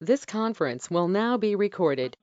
This conference will now be recorded.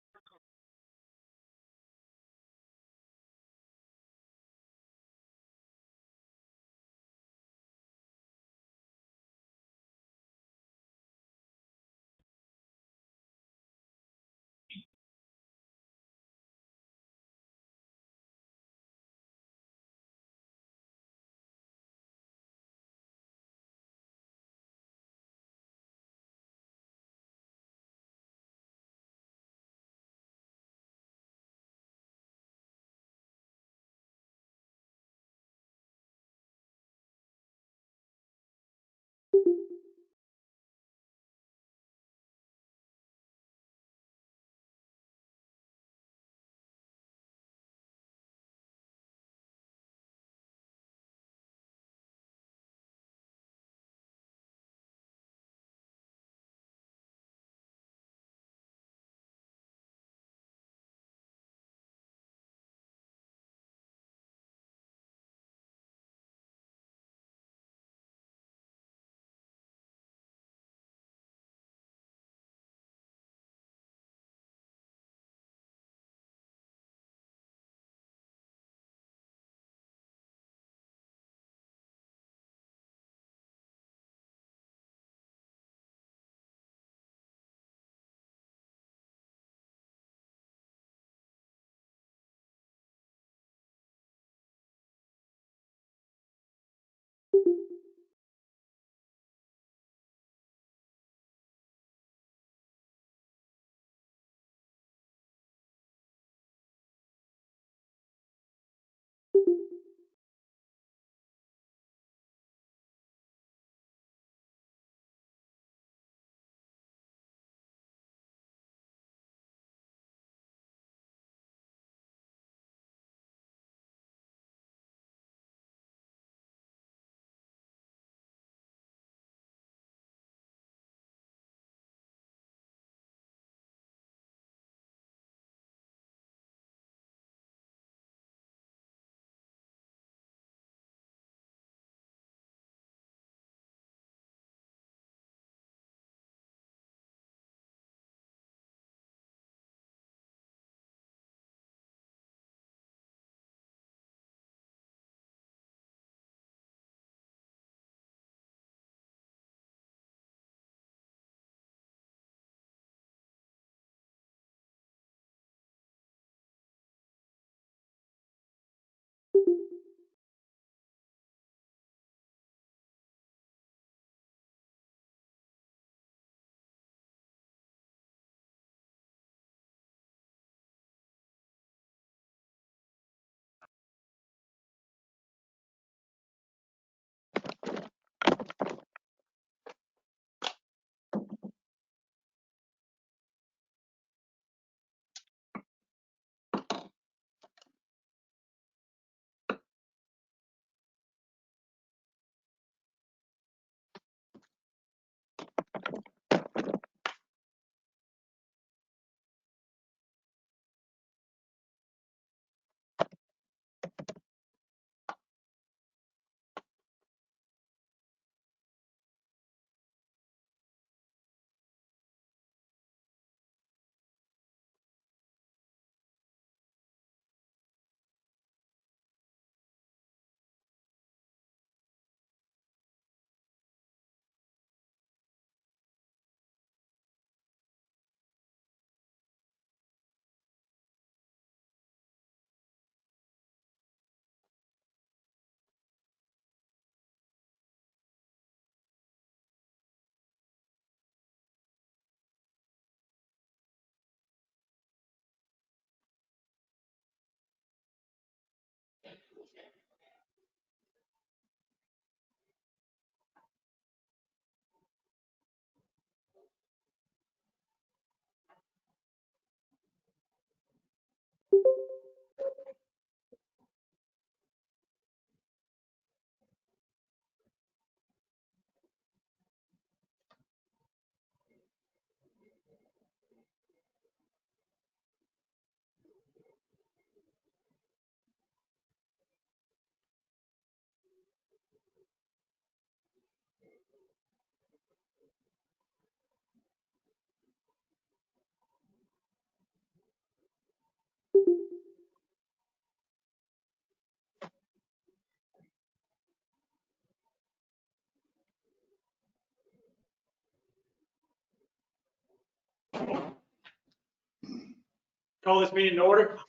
Call this meeting to order.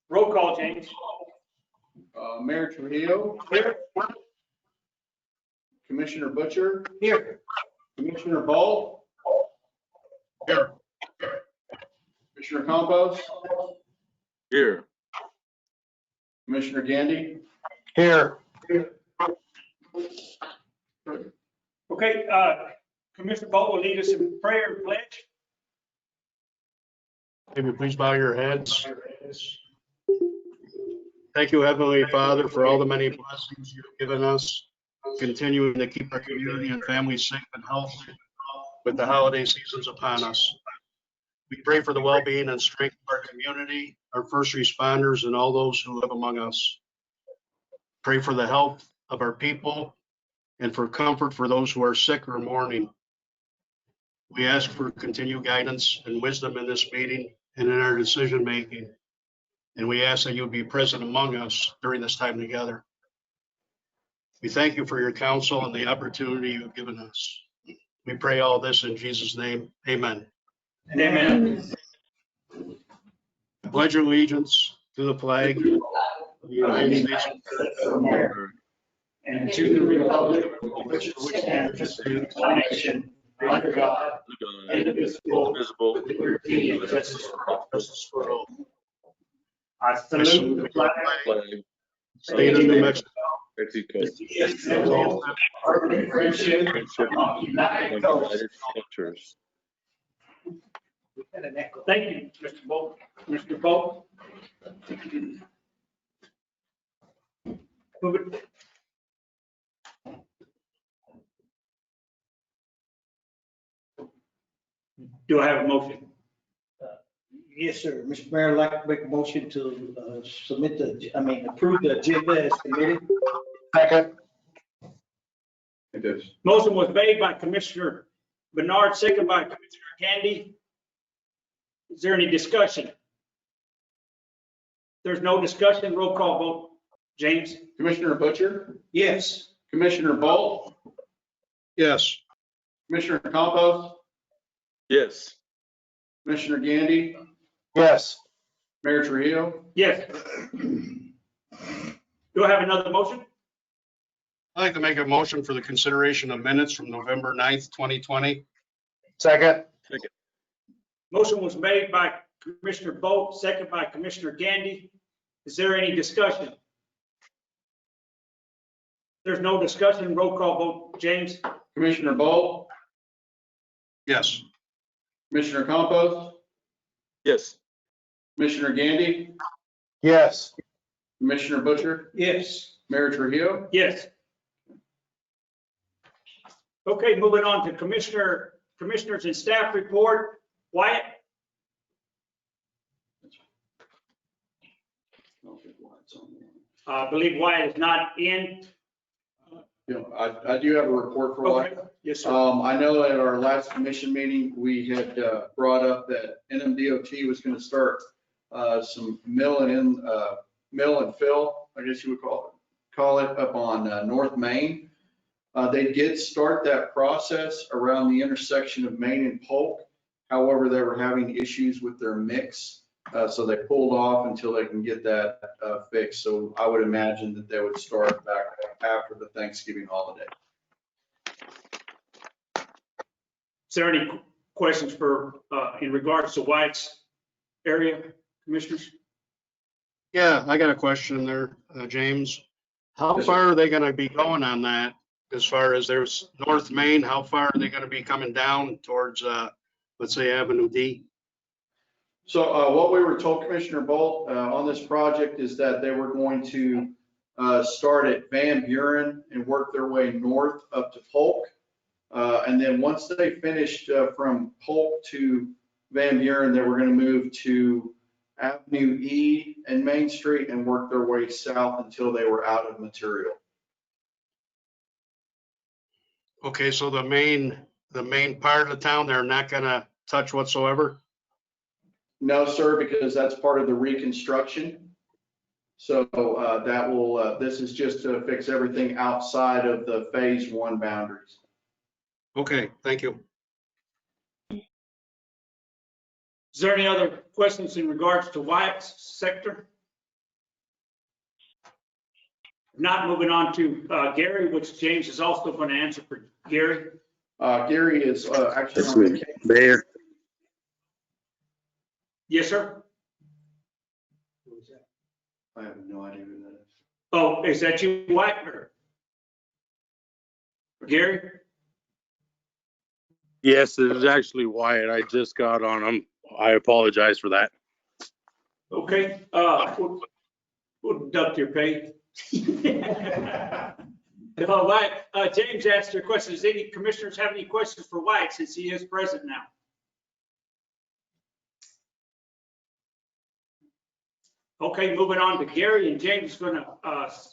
Roll call, James. Mayor Trujillo, Here. Commissioner Butcher, Here. Commissioner Ball. Here. Commissioner Campos, Here. Commissioner Gandy. Here. Okay, Commissioner Bolt will lead us in prayer and pledge. If you please bow your heads. Thank you, Heavenly Father, for all the many blessings you've given us, continuing to keep our community and families safe and healthy with the holiday seasons upon us. We pray for the well-being and strength of our community, our first responders, and all those who live among us. Pray for the health of our people and for comfort for those who are sick or mourning. We ask for continued guidance and wisdom in this meeting and in our decision-making. And we ask that you be present among us during this time together. We thank you for your counsel and the opportunity you've given us. We pray all this in Jesus' name. Amen. Amen. I pledge allegiance to the flag of the United States of America, And to the republic for which it stands, one nation, under God, indivisible, with liberty and justice for all. I salute the flag Flag. State of New Mexico, Mexico. Ardent friendship among United Colors. Cultures. Thank you, Mr. Bolt. Mr. Bolt. Move it. Do I have a motion? Yes, sir. Mr. Mayor, I'd like to make a motion to approve the agenda as submitted. Second. It is. Motion was made by Commissioner Bernard, second by Commissioner Gandy. Is there any discussion? There's no discussion, roll call vote. James? Commissioner Butcher, Yes. Commissioner Ball, Yes. Commissioner Campos, Yes. Commissioner Gandy, Yes. Mayor Trujillo. Yes. Do I have another motion? I'd like to make a motion for the consideration of minutes from November 9th, 2020. Second. Motion was made by Commissioner Bolt, second by Commissioner Gandy. Is there any discussion? There's no discussion, roll call vote. James? Commissioner Ball, Yes. Commissioner Campos, Yes. Commissioner Gandy, Yes. Commissioner Butcher, Yes. Mayor Trujillo. Yes. Okay, moving on to commissioners and staff report. Wyatt? I believe Wyatt is not in. I do have a report for Okay, Wyatt. yes, sir. I know at our last commission meeting, we had brought up that NMDOT was going to start some mill and fill, I guess you would call it up on North Main. They did start that process around the intersection of Main and Polk. However, they were having issues with their mix, so they pulled off until they can get that fixed. So I would imagine that they would start back after the Thanksgiving holiday. Is there any questions for, in regards to Wyatt's area, commissioners? Yeah, I got a question there, James. How Yes, sir. far are they going to be going on that? As far as there's North Main, how far are they going to be coming down towards, let's say, Avenue D? So what we were told, Commissioner Bolt, on this project is that they were going to start at Van Buren and work their way north up to Polk. And then once they finished from Polk to Van Buren, they were going to move to Avenue E and Main Street and work their way south until they were out of material. Okay, so the main part of the town, they're not going to touch whatsoever? No, sir, because that's part of the reconstruction. So this is just to fix everything outside of the phase 1 boundaries. Okay, thank you. Is there any other questions in regards to Wyatt's sector? Not moving on to Gary, which James is also going to answer for Gary. Gary is actually That's on me. vacation. Mayor. Yes, sir. I have no idea who that is. Oh, is that you, Wyatt, or Gary? Yes, it is actually Wyatt. I just got on him. I apologize for that. Okay, we'll deduct your pay. All right, James asked your question. Does any commissioners have any questions for Wyatt since he is present now? Okay, moving on to Gary, and James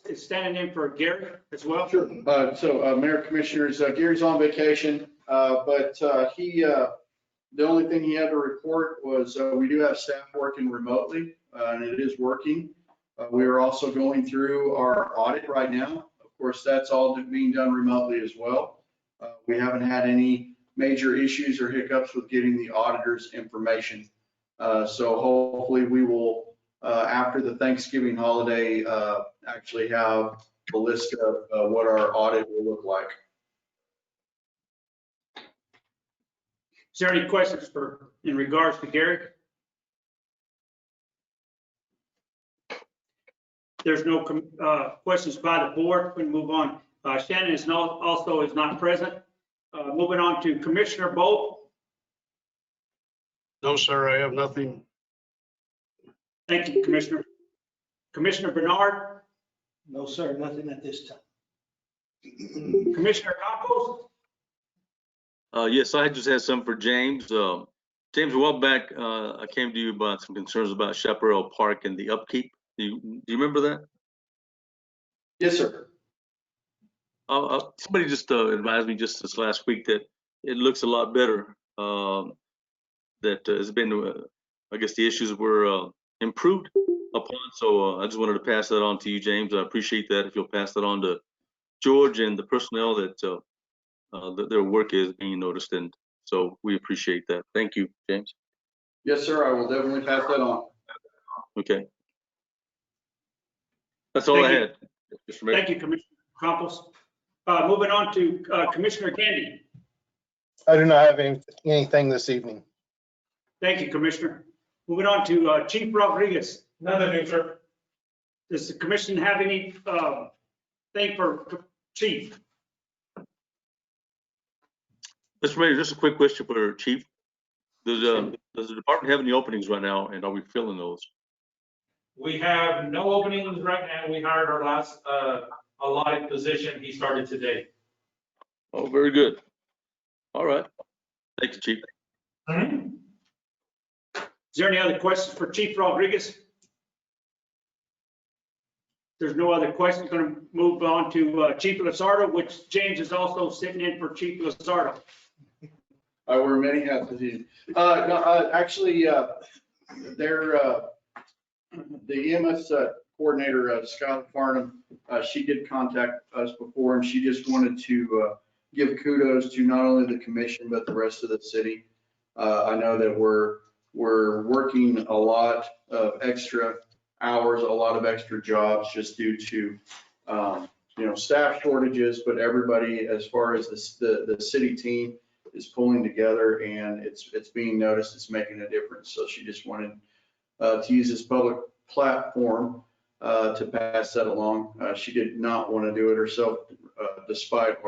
is standing in for Gary as well. Sure. Mayor, Commissioners, Gary's on vacation, but the only thing he had to report was we do have staff working remotely, and it is working. We are also going through our audit right now. Of course, that's all being done remotely as well. We haven't had any major issues or hiccups with getting the auditor's information. So hopefully we will, after the Thanksgiving holiday, actually have a list of what our audit will look like. Is there any questions in regards to Gary? There's no questions by the board. We can move on. Shannon is also not present. Moving on to Commissioner Bolt. No, sir, I have nothing. Thank you, Commissioner. Commissioner Bernard, No, sir, nothing at this time. Commissioner Campos. Yes, I just had some for James. James, a while back, I came to you about some concerns about Chaparral Park and the upkeep. Do you remember that? Yes, sir. Somebody just advised me just this last week that it looks a lot better. That has been, I guess the issues were improved upon. So I just wanted to pass that on to you, James. I appreciate that. If you'll pass that on to George and the personnel that their work is being noticed, and so we appreciate that. Thank you, James. Yes, sir, I will definitely pass that on. Okay. That's all I had. Mr. Mayor. Thank you, Commissioner Campos. Moving on to Commissioner Gandy. I do not have anything this evening. Thank you, Commissioner. Moving on to Chief Rodriguez. Nothing new, sir. Does the commission have any thing for Chief? Mr. Mayor, just a quick question for Chief. Does the department have any openings right now, and are we filling those? We have no openings right now. We hired our last allotted position. He started today. Oh, very good. All right. Thank you, Chief. Is there any other questions for Chief Rodriguez? There's no other questions. Going to move on to Chief Lizardo, which James is also sitting in for Chief Lizardo. I wear many hats with you. Actually, the EMS coordinator, Scott Farnham, she did contact us before, and she just wanted to give kudos to not only the commission, but the rest of the city. I know that we're working a lot of extra hours, a lot of extra jobs just due to, staff shortages, but everybody, as far as the city team, is pulling together, and it's being noticed. It's making a difference. So she just wanted to use this public platform to pass that along. She did not want to do it herself, despite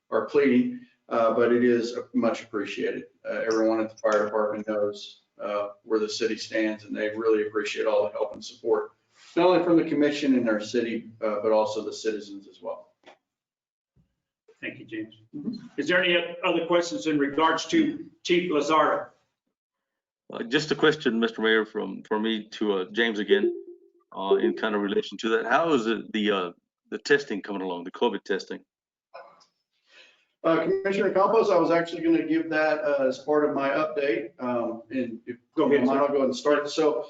our pleading, but it is much appreciated. Everyone at the fire department knows where the city stands, and they really appreciate all the help and support, not only from the commission and our city, but also the citizens as well. Thank you, James. Is there any other questions in regards to Chief Lizardo? Just a question, Mr. Mayor, from me to James again, in kind of relation to that. How is it the testing coming along, the COVID testing? Commissioner Campos, I was actually going to give that as part of my update. And if Go ahead, I'll go ahead and start. So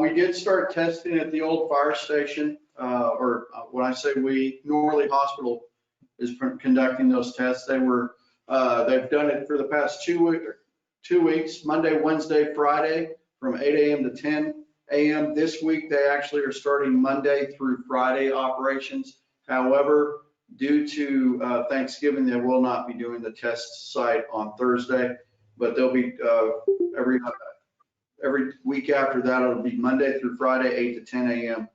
we did start testing at the old fire station, or when I say we, Norley Hospital is conducting those tests. They've done it for the past 2 weeks, 2 weeks, Monday, Wednesday, Friday, from 8 a.m. to 10 a.m. This week, they actually are starting Monday through Friday operations. However, due to Thanksgiving, they will not be doing the test site on Thursday, but they'll be every week after that. It'll be Monday through Friday, 8 to 10 a.m.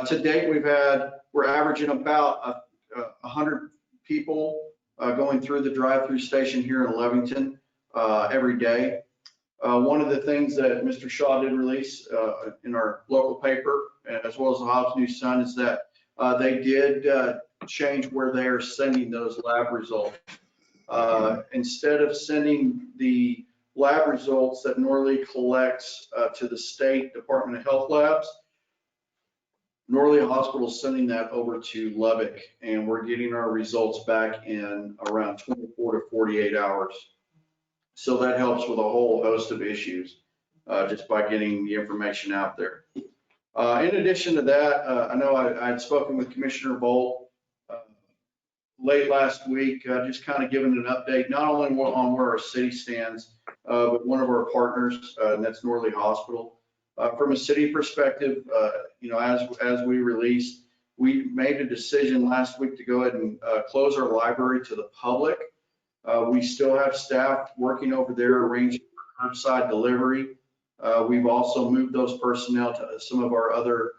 To date, we're averaging about 100 people going through the drive-through station here in Lovington every day. One of the things that Mr. Shaw did release in our local paper, as well as the Hobbs News Sun, is that they did change where they are sending those lab results. Instead of sending the lab results that Norley collects to the State Department of Health labs, Norley Hospital is sending that over to Lubbock, and we're getting our results back in around 24 to 48 hours. So that helps with a whole host of issues just by getting the information out there. In addition to that, I know I had spoken with Commissioner Bolt late last week, just kind of giving an update, not only on where our city stands, but one of our partners, and that's Norley Hospital. From a city perspective, as we released, we made a decision last week to go ahead and close our library to the public. We still have staff working over there arranging for curbside delivery. We've also moved those personnel to some of our other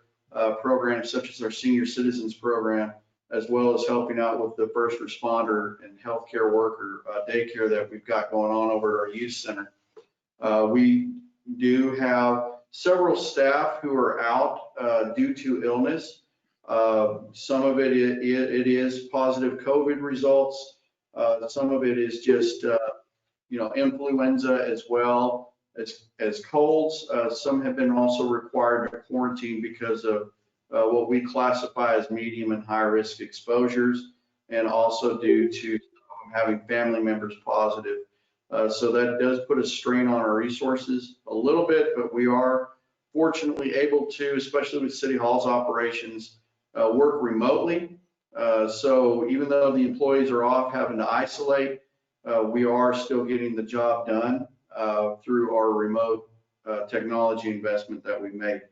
programs, such as our senior citizens program, as well as helping out with the first responder and healthcare worker daycare that we've got going on over at our youth center. We do have several staff who are out due to illness. Some of it is positive COVID results. Some of it is just, influenza as well as colds. Some have been also required to quarantine because of what we classify as medium and high risk exposures, and also due to having family members positive. So that does put a strain on our resources a little bit, but we are fortunately able to, especially with City Hall's operations, work remotely. So even though the employees are off having to isolate, we are still getting the job done through our remote technology investment that we made.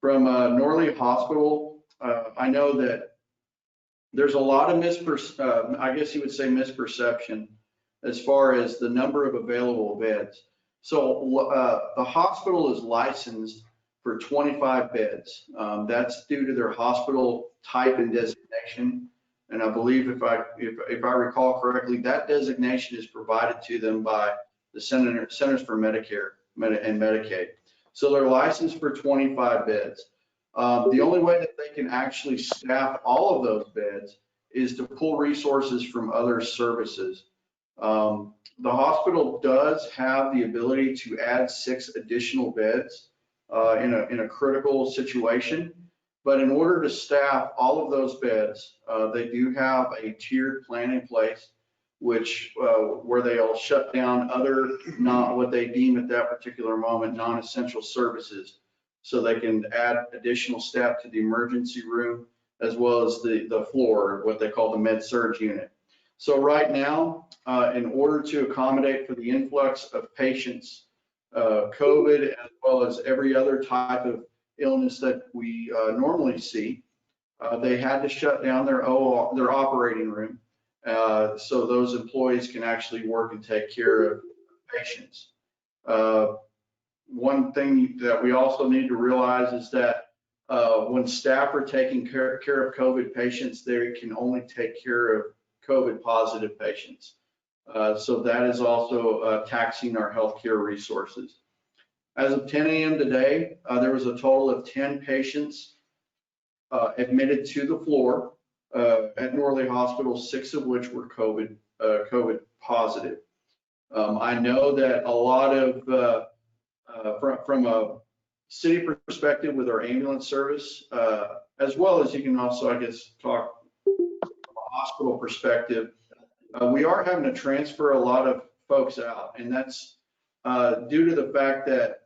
From Norley Hospital, I know that there's a lot of misperception as far as the number of available beds. So the hospital is licensed for 25 beds. That's due to their hospital type and designation. And I believe if I recall correctly, that designation is provided to them by the Centers for Medicare and Medicaid. So they're licensed for 25 beds. The only way that they can actually staff all of those beds is to pull resources from other services. The hospital does have the ability to add 6 additional beds in a critical situation, but in order to staff all of those beds, they do have a tiered plan in place, which where they'll shut down other what they deem at that particular moment non-essential services, so they can add additional staff to the emergency room as well as the floor, what they call the med-surg unit. So right now, in order to accommodate for the influx of patients, COVID, as well as every other type of illness that we normally see, they had to shut down their operating room so those employees can actually work and take care of patients. One thing that we also need to realize is that when staff are taking care of COVID patients, they can only take care of COVID positive patients. So that is also taxing our healthcare resources. As of 10 a.m. today, there was a total of 10 patients admitted to the floor at Norley Hospital, 6 of which were COVID positive. I know that a lot of, from a city perspective with our ambulance service, as well as you can also, I guess, talk from a hospital perspective, we are having to transfer a lot of folks out, and that's due to the fact that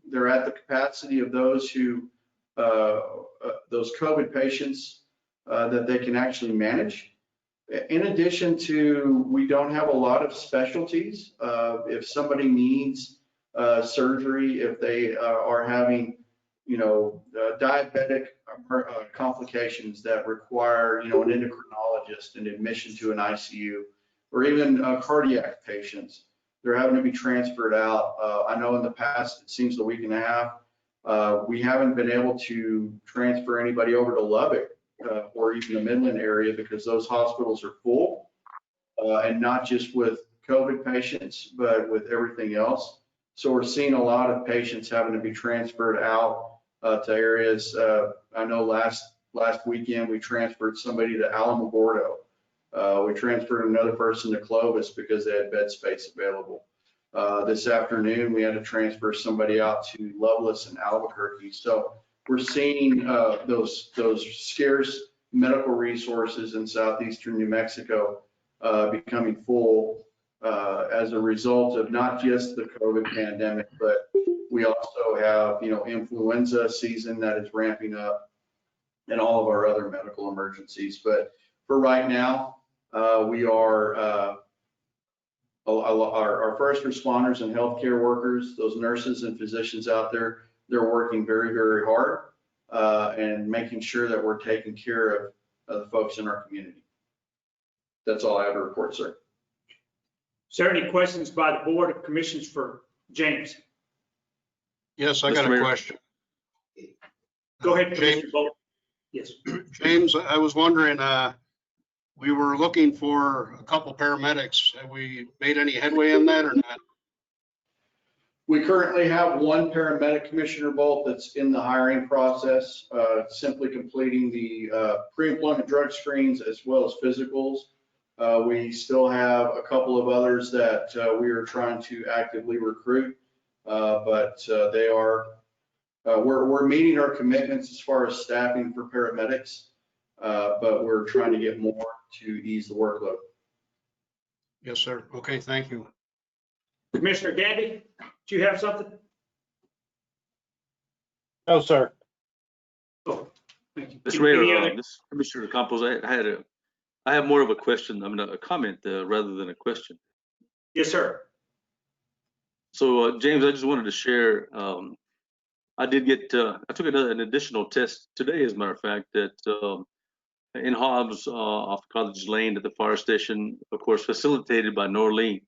they're at the capacity of those who, those COVID patients that they can actually manage. In addition to, we don't have a lot of specialties. If somebody needs surgery, if they are having, diabetic complications that require, an endocrinologist and admission to an ICU, or even cardiac patients, they're having to be transferred out. I know in the past, it seems a week and a half, we haven't been able to transfer anybody over to Lubbock or even the Midland area because those hospitals are full, and not just with COVID patients, but with everything else. So we're seeing a lot of patients having to be transferred out to areas. I know last weekend we transferred somebody to Alamogordo. We transferred another person to Clovis because they had bed space available. This afternoon we had to transfer somebody out to Lovelace and Albuquerque. So we're seeing those scarce medical resources in southeastern New Mexico becoming full as a result of not just the COVID pandemic, but we also have, influenza season that is ramping up and all of our other medical emergencies. But for right now, we are our first responders and healthcare workers, those nurses and physicians out there, they're working very, very hard and making sure that we're taking care of the folks in our community. That's all I have to report, sir. Is there any questions by the Board of Commissioners for James? Yes, I got Mr. a Mayor. question. Go ahead, James. Commissioner Bolt. Yes. James, I was wondering, we were looking for a couple paramedics. Have we made any headway in that or not? We currently have one paramedic, Commissioner Bolt, that's in the hiring process, simply completing the pre-employment drug screens as well as physicals. We still have a couple of others that we are trying to actively recruit, but they are, we're meeting our commitments as far as staffing for paramedics, but we're trying to get more to ease the workload. Yes, sir. Okay, thank you. Commissioner Gandy, do you have something? No, sir. Oh, thank you. Mr. Any Mayor, other- this is Commissioner Campos, I have more of a question, a comment rather than a question. Yes, sir. So James, I just wanted to share, I did get, I took an additional test today, as a matter of fact, that in Hobbs off College Lane at the fire station, of course, facilitated by Norlee.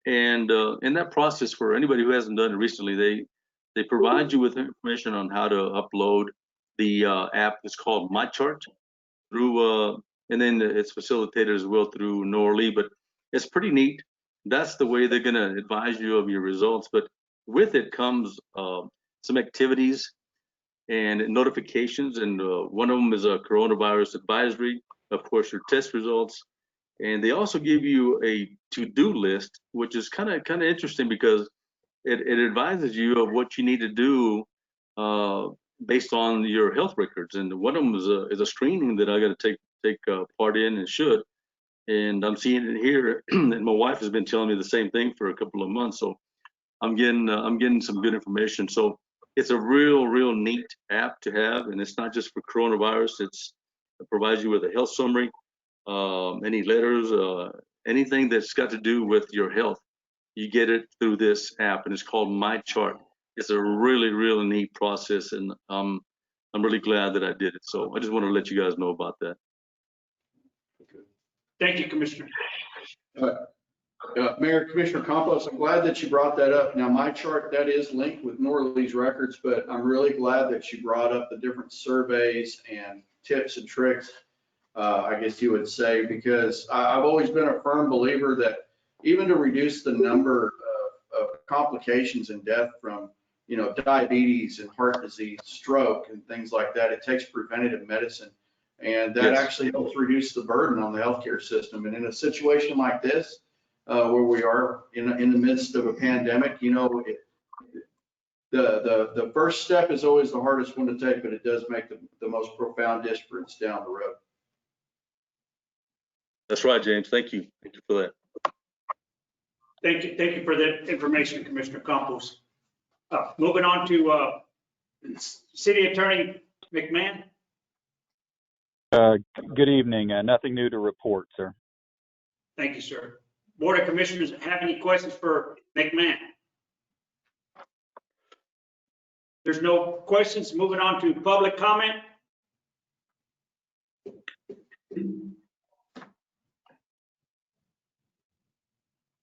And in that process, for anybody who hasn't done it recently, they provide you with information on how to upload the app. It's called MyChart through, and then it's facilitated as well through Norlee, but it's pretty neat. That's the way they're gonna advise you of your results. But with it comes some activities and notifications, and one of them is a coronavirus advisory, of course, your test results. And they also give you a to-do list, which is kind of interesting because it advises you of what you need to do based on your health records. And one of them is a screening that I got to take part in and should. And I'm seeing it here, and my wife has been telling me the same thing for a couple of months. So I'm getting some good information. So it's a real neat app to have, and it's not just for coronavirus. It provides you with a health summary. Any letters, anything that's got to do with your health, you get it through this app, and it's called MyChart. It's a really neat process, and I'm really glad that I did it. So I just want to let you guys know about that. Thank you, Commissioner. Mayor, Commissioner Campos, I'm glad that you brought that up. Now, MyChart, that is linked with Norlee's records, but I'm really glad that you brought up the different surveys and tips and tricks, I guess you would say, because I've always been a firm believer that even to reduce the number of complications and death from, diabetes and heart disease, stroke and things like that, it takes preventative medicine. And that actually helps reduce the burden on the healthcare system. And in a situation like this, where we are in the midst of a pandemic, the first step is always the hardest one to take, but it does make the most profound difference down the road. That's right, James. Thank you. Thank you for that. Thank you for that information, Commissioner Campos. Moving on to City Attorney McMahon. Good evening. Nothing new to report, sir. Thank you, sir. Board of Commissioners, have any questions for McMahon? There's no questions. Moving on to public comment.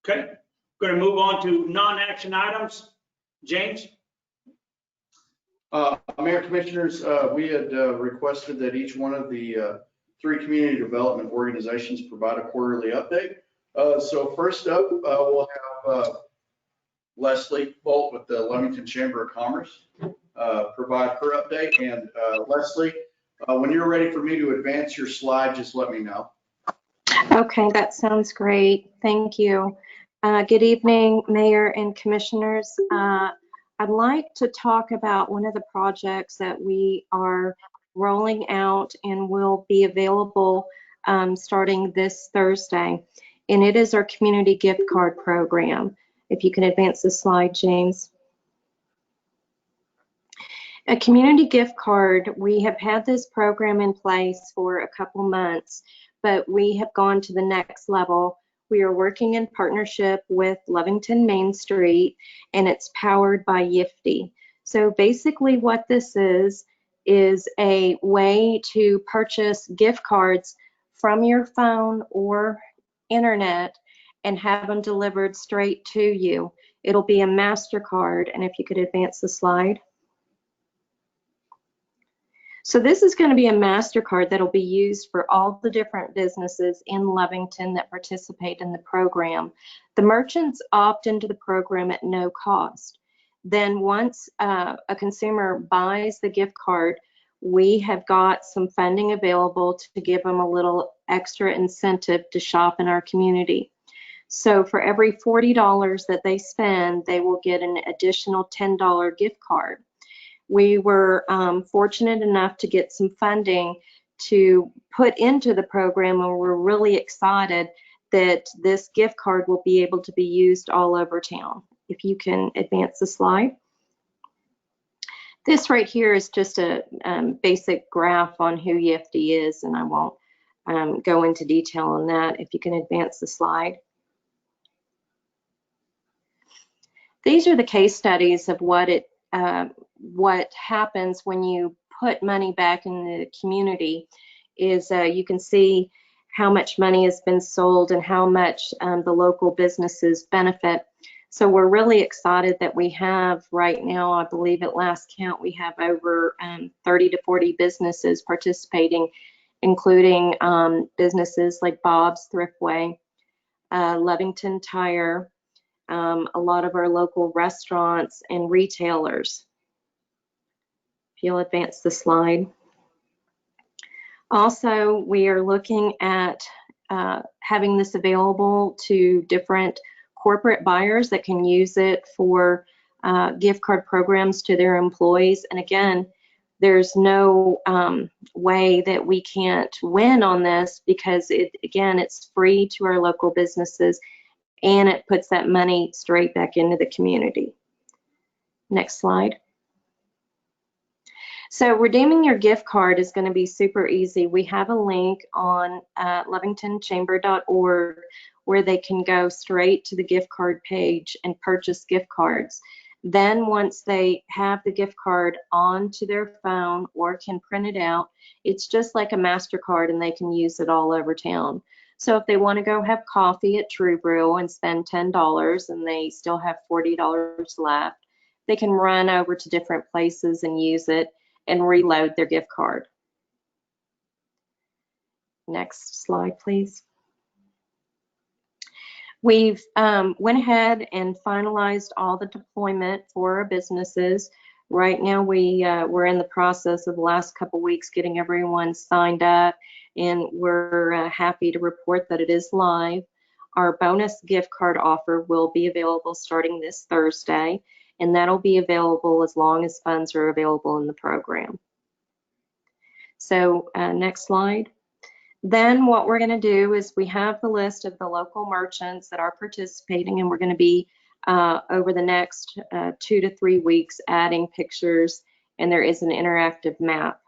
Okay, going to move on to non-action items. James? Mayor, Commissioners, we had requested that each one of the 3 community development organizations provide a quarterly update. So first up, we'll have Leslie Bolt with the Lovington Chamber of Commerce provide her update. And Leslie, when you're ready for me to advance your slide, just let me know. Okay, that sounds great. Thank you. Good evening, Mayor and Commissioners. I'd like to talk about one of the projects that we are rolling out and will be available starting this Thursday. And it is our community gift card program. If you can advance the slide, James. A community gift card, we have had this program in place for a couple months, but we have gone to the next level. We are working in partnership with Lovington Main Street, and it's powered by Yifty. So basically what this is a way to purchase gift cards from your phone or internet and have them delivered straight to you. It'll be a MasterCard, and if you could advance the slide. So this is going to be a MasterCard that'll be used for all the different businesses in Lovington that participate in the program. The merchants opt into the program at no cost. Then once a consumer buys the gift card, we have got some funding available to give them a little extra incentive to shop in our community. So for every $40 that they spend, they will get an additional $10 gift card. We were fortunate enough to get some funding to put into the program, and we're really excited that this gift card will be able to be used all over town. If you can advance the slide. This right here is just a basic graph on who Yifty is, and I won't go into detail on that. If you can advance the slide. These are the case studies of what happens when you put money back in the community. Is you can see how much money has been sold and how much the local businesses benefit. So we're really excited that we have right now, I believe at last count, we have over 30 to 40 businesses participating, including businesses like Bob's Thriftway, Lovington Tire, a lot of our local restaurants and retailers. If you'll advance the slide. Also, we are looking at having this available to different corporate buyers that can use it for gift card programs to their employees. And again, there's no way that we can't win on this because it's free to our local businesses and it puts that money straight back into the community. Next slide. So redeeming your gift card is going to be super easy. We have a link on lovingtonchamber.org where they can go straight to the gift card page and purchase gift cards. Then once they have the gift card onto their phone or can print it out, it's just like a MasterCard and they can use it all over town. So if they want to go have coffee at True Brew and spend $10 and they still have $40 left, they can run over to different places and use it and reload their gift card. Next slide, please. We've went ahead and finalized all the deployment for our businesses. Right now, we're in the process of the last couple weeks getting everyone signed up, and we're happy to report that it is live. Our bonus gift card offer will be available starting this Thursday, and that'll be available as long as funds are available in the program. So next slide. Then what we're going to do is we have the list of the local merchants that are participating, and we're going to be over the next 2 to 3 weeks adding pictures, and there is an interactive map.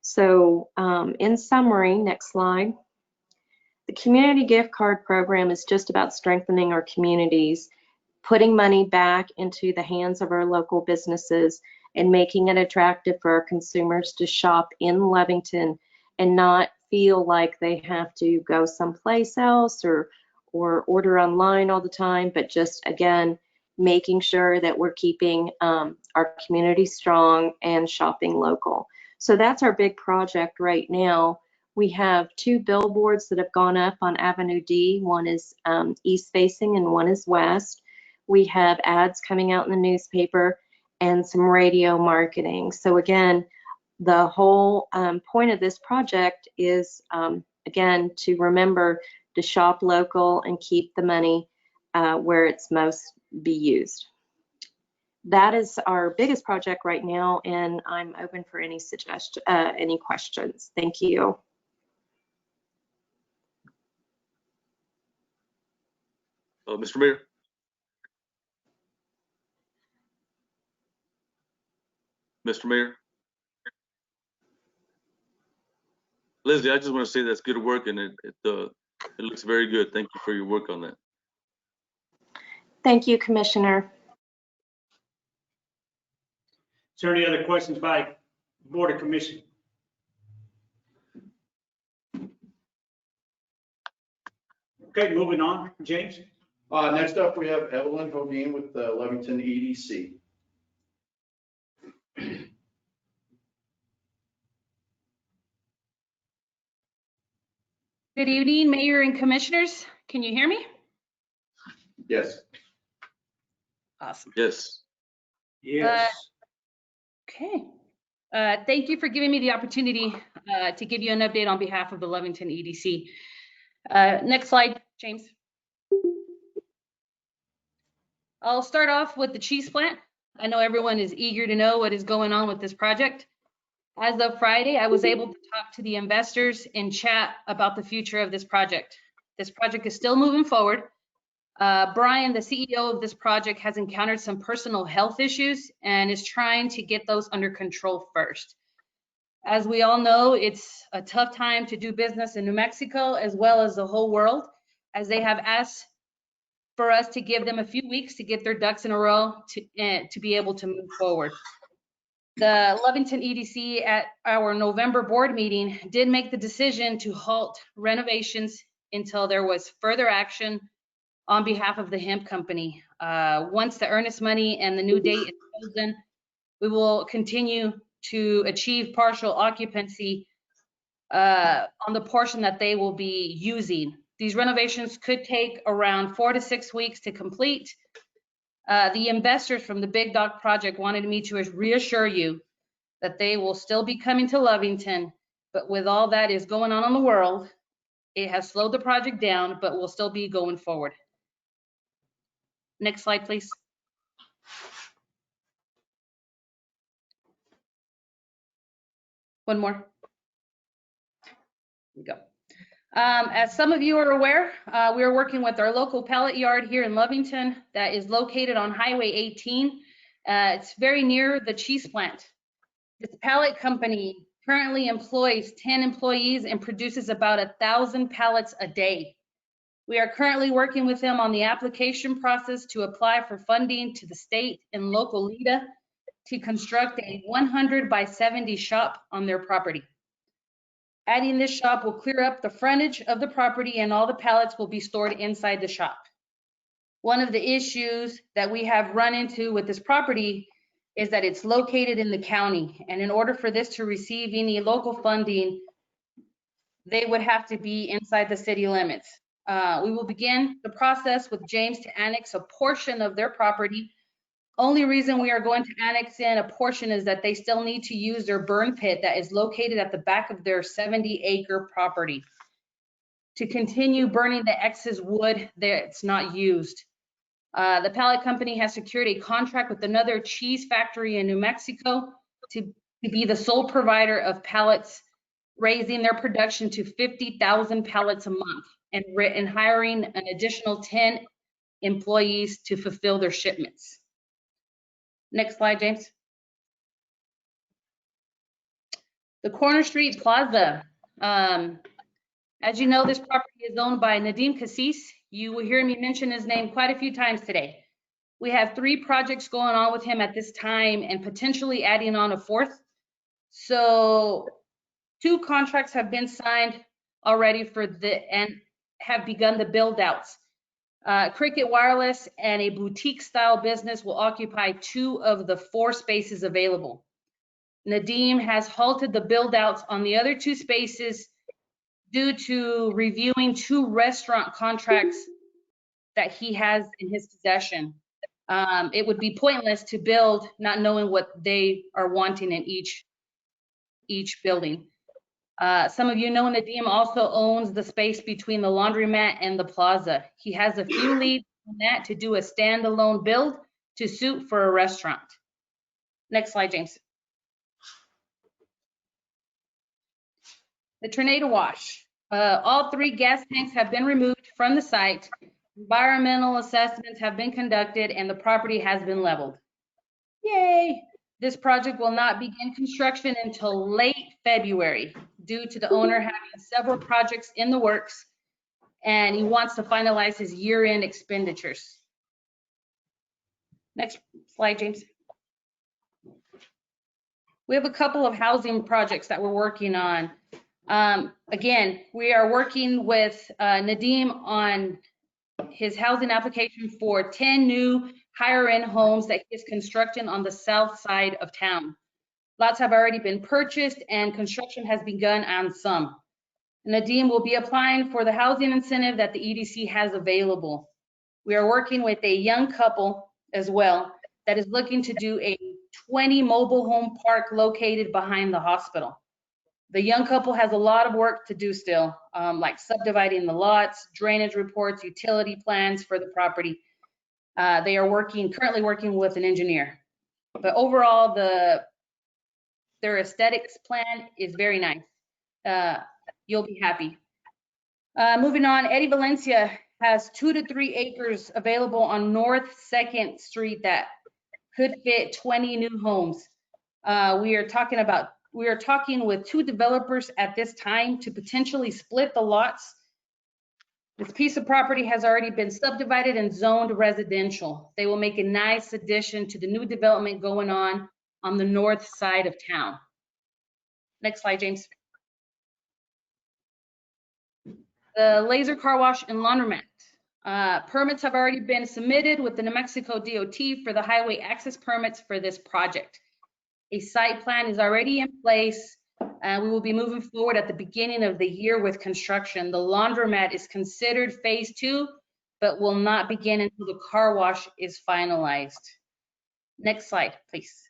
So in summary, next slide. The community gift card program is just about strengthening our communities, putting money back into the hands of our local businesses and making it attractive for our consumers to shop in Lovington and not feel like they have to go someplace else or order online all the time, but just, again, making sure that we're keeping our community strong and shopping local. So that's our big project right now. We have 2 billboards that have gone up on Avenue D. One is east facing and one is west. We have ads coming out in the newspaper and some radio marketing. So again, the whole point of this project is, again, to remember to shop local and keep the money where it's most be used. That is our biggest project right now, and I'm open for any any questions. Thank you. Mr. Mayor? Mr. Mayor? Leslie, I just want to say that's good work, and it looks very good. Thank you for your work on that. Thank you, Commissioner. Is there any other questions by Board of Commission? Okay, moving on. James? Next up, we have Evelyn Hoveen with the Lovington EDC. Good evening, Mayor and Commissioners. Can you hear me? Yes. Awesome. Yes. Yes. Okay. Thank you for giving me the opportunity to give you an update on behalf of the Lovington EDC. Next slide, James. I'll start off with the cheese plant. I know everyone is eager to know what is going on with this project. As of Friday, I was able to talk to the investors and chat about the future of this project. This project is still moving forward. Brian, the CEO of this project, has encountered some personal health issues and is trying to get those under control first. As we all know, it's a tough time to do business in New Mexico as well as the whole world, as they have asked for us to give them a few weeks to get their ducks in a row to be able to move forward. The Lovington EDC at our November board meeting did make the decision to halt renovations until there was further action on behalf of the hemp company. Once the earnest money and the new date is chosen, we will continue to achieve partial occupancy on the portion that they will be using. These renovations could take around 4 to 6 weeks to complete. The investors from the Big Dog project wanted me to reassure you that they will still be coming to Lovington, but with all that is going on in the world, it has slowed the project down, but will still be going forward. Next slide, please. One more. Here we go. As some of you are aware, we are working with our local pallet yard here in Lovington that is located on Highway 18. It's very near the cheese plant. This pallet company currently employs 10 employees and produces about 1,000 pallets a day. We are currently working with them on the application process to apply for funding to the state and local LEDA to construct a 100 by 70 shop on their property. Adding this shop will clear up the frontage of the property and all the pallets will be stored inside the shop. One of the issues that we have run into with this property is that it's located in the county, and in order for this to receive any local funding, they would have to be inside the city limits. We will begin the process with James to annex a portion of their property. Only reason we are going to annex in a portion is that they still need to use their burn pit that is located at the back of their 70-acre property to continue burning the excess wood that's not used. The pallet company has secured a contract with another cheese factory in New Mexico to be the sole provider of pallets, raising their production to 50,000 pallets a month and hiring an additional 10 employees to fulfill their shipments. Next slide, James. The Corner Street Plaza. As you know, this property is owned by Nadim Cassis. You will hear me mention his name quite a few times today. We have 3 projects going on with him at this time and potentially adding on a 4th. So 2 contracts have been signed already and have begun the build outs. Cricket Wireless and a boutique style business will occupy 2 of the 4 spaces available. Nadim has halted the build outs on the other 2 spaces due to reviewing 2 restaurant contracts that he has in his possession. It would be pointless to build not knowing what they are wanting in each building. Some of you know Nadim also owns the space between the laundromat and the plaza. He has a few leads on that to do a standalone build to suit for a restaurant. Next slide, James. The tornado wash. All 3 gas tanks have been removed from the site. Environmental assessments have been conducted and the property has been leveled. Yay! This project will not begin construction until late February due to the owner having several projects in the works and he wants to finalize his year-end expenditures. Next slide, James. We have a couple of housing projects that we're working on. Again, we are working with Nadim on his housing application for 10 new higher end homes that he is constructing on the south side of town. Lots have already been purchased and construction has begun on some. Nadim will be applying for the housing incentive that the EDC has available. We are working with a young couple as well that is looking to do a 20 mobile home park located behind the hospital. The young couple has a lot of work to do still, like subdividing the lots, drainage reports, utility plans for the property. They are currently working with an engineer. But overall, their aesthetics plan is very nice. You'll be happy. Moving on, Eddie Valencia has 2 to 3 acres available on North 2nd Street that could fit 20 new homes. We are talking with 2 developers at this time to potentially split the lots. This piece of property has already been subdivided and zoned residential. They will make a nice addition to the new development going on the north side of town. Next slide, James. The laser car wash and laundromat. Permits have already been submitted with the New Mexico DOT for the highway access permits for this project. A site plan is already in place. We will be moving forward at the beginning of the year with construction. The laundromat is considered phase 2, but will not begin until the car wash is finalized. Next slide, please.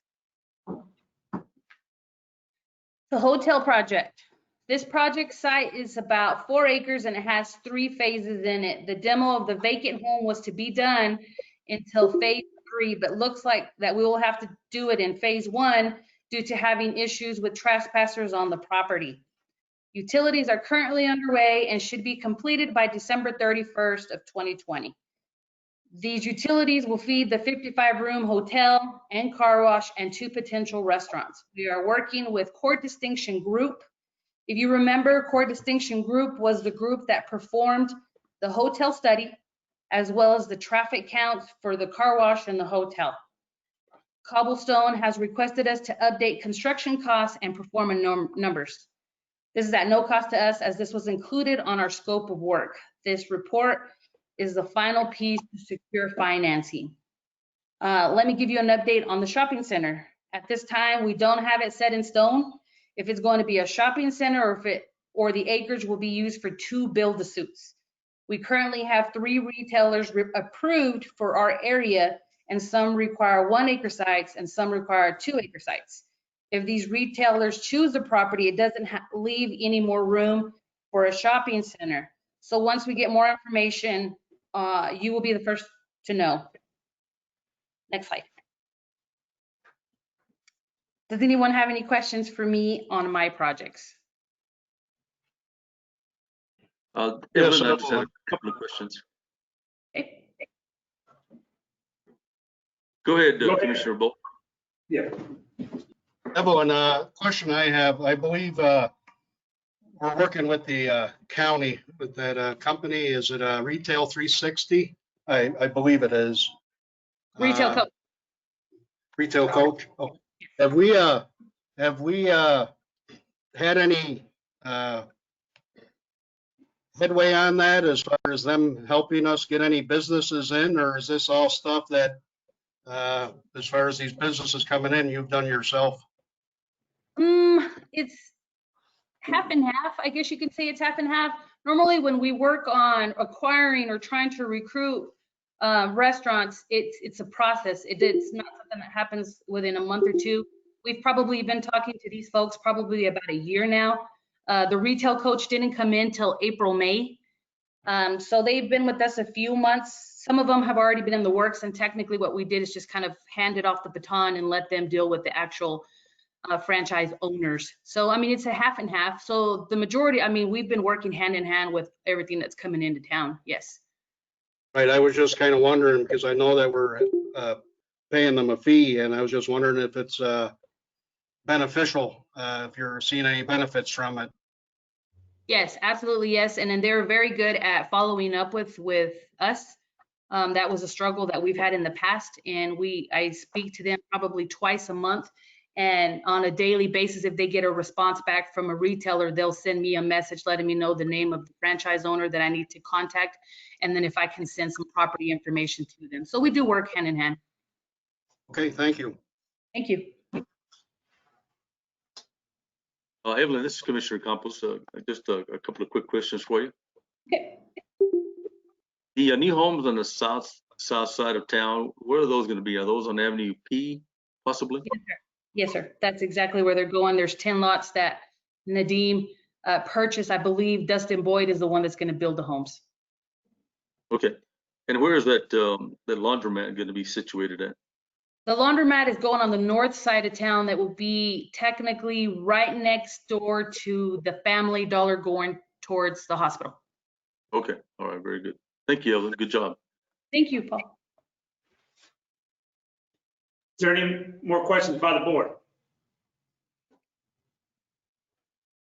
The hotel project. This project site is about 4 acres and it has 3 phases in it. The demo of the vacant home was to be done until phase 3, but looks like that we will have to do it in phase 1 due to having issues with trespassers on the property. Utilities are currently underway and should be completed by December 31st of 2020. These utilities will feed the 55-room hotel and car wash and 2 potential restaurants. We are working with Core Distinction Group. If you remember, Core Distinction Group was the group that performed the hotel study as well as the traffic counts for the car wash and the hotel. Cobblestone has requested us to update construction costs and perform numbers. This is at no cost to us as this was included on our scope of work. This report is the final piece to secure financing. Let me give you an update on the shopping center. At this time, we don't have it set in stone if it's going to be a shopping center or the acreage will be used for 2 build-to-suits. We currently have 3 retailers approved for our area, and some require 1 acre sites and some require 2 acre sites. If these retailers choose the property, it doesn't leave any more room for a shopping center. So once we get more information, you will be the first to know. Next slide. Does anyone have any questions for me on my projects? Evelyn, Yes, I just had a couple of questions. Okay. Go ahead, Commissioner Bolt. Yeah. Evelyn, question I have, I believe we're working with the county with that company. Is it Retail 360? I believe it is. Retail Coach. Retail Coach. Oh. Have we had any headway on that as far as them helping us get any businesses in, or is this all stuff that as far as these businesses coming in, you've done yourself? It's half and half. I guess you could say it's half and half. Normally, when we work on acquiring or trying to recruit restaurants, it's a process. It's not something that happens within a month or two. We've probably been talking to these folks probably about a year now. The Retail Coach didn't come in till April, May. So they've been with us a few months. Some of them have already been in the works, and technically what we did is just kind of handed off the baton and let them deal with the actual franchise owners. So, I mean, it's a half and half. So the majority, I mean, we've been working hand in hand with everything that's coming into town. Yes. Right. I was just kind of wondering because I know that we're paying them a fee, and I was just wondering if it's beneficial, if you're seeing any benefits from it. Yes, absolutely. Yes. And then they're very good at following up with us. That was a struggle that we've had in the past. And I speak to them probably twice a month. And on a daily basis, if they get a response back from a retailer, they'll send me a message letting me know the name of the franchise owner that I need to contact. And then if I can send some property information to them. So we do work hand in hand. Okay, thank you. Thank you. Evelyn, this is Commissioner Campos. Just a couple of quick questions for you. Okay. The new homes on the south side of town, where are those going to be? Are those on Avenue P, possibly? Yes, sir. Yes, sir. That's exactly where they're going. There's 10 lots that Nadeem purchased. I believe Dustin Boyd is the one that's going to build the homes. Okay. And where is that laundromat going to be situated at? The laundromat is going on the north side of town. That will be technically right next door to the Family Dollar going towards the hospital. Okay. All right. Very good. Thank you, Evelyn. Good job. Thank you, Paul. Is there any more questions by the board?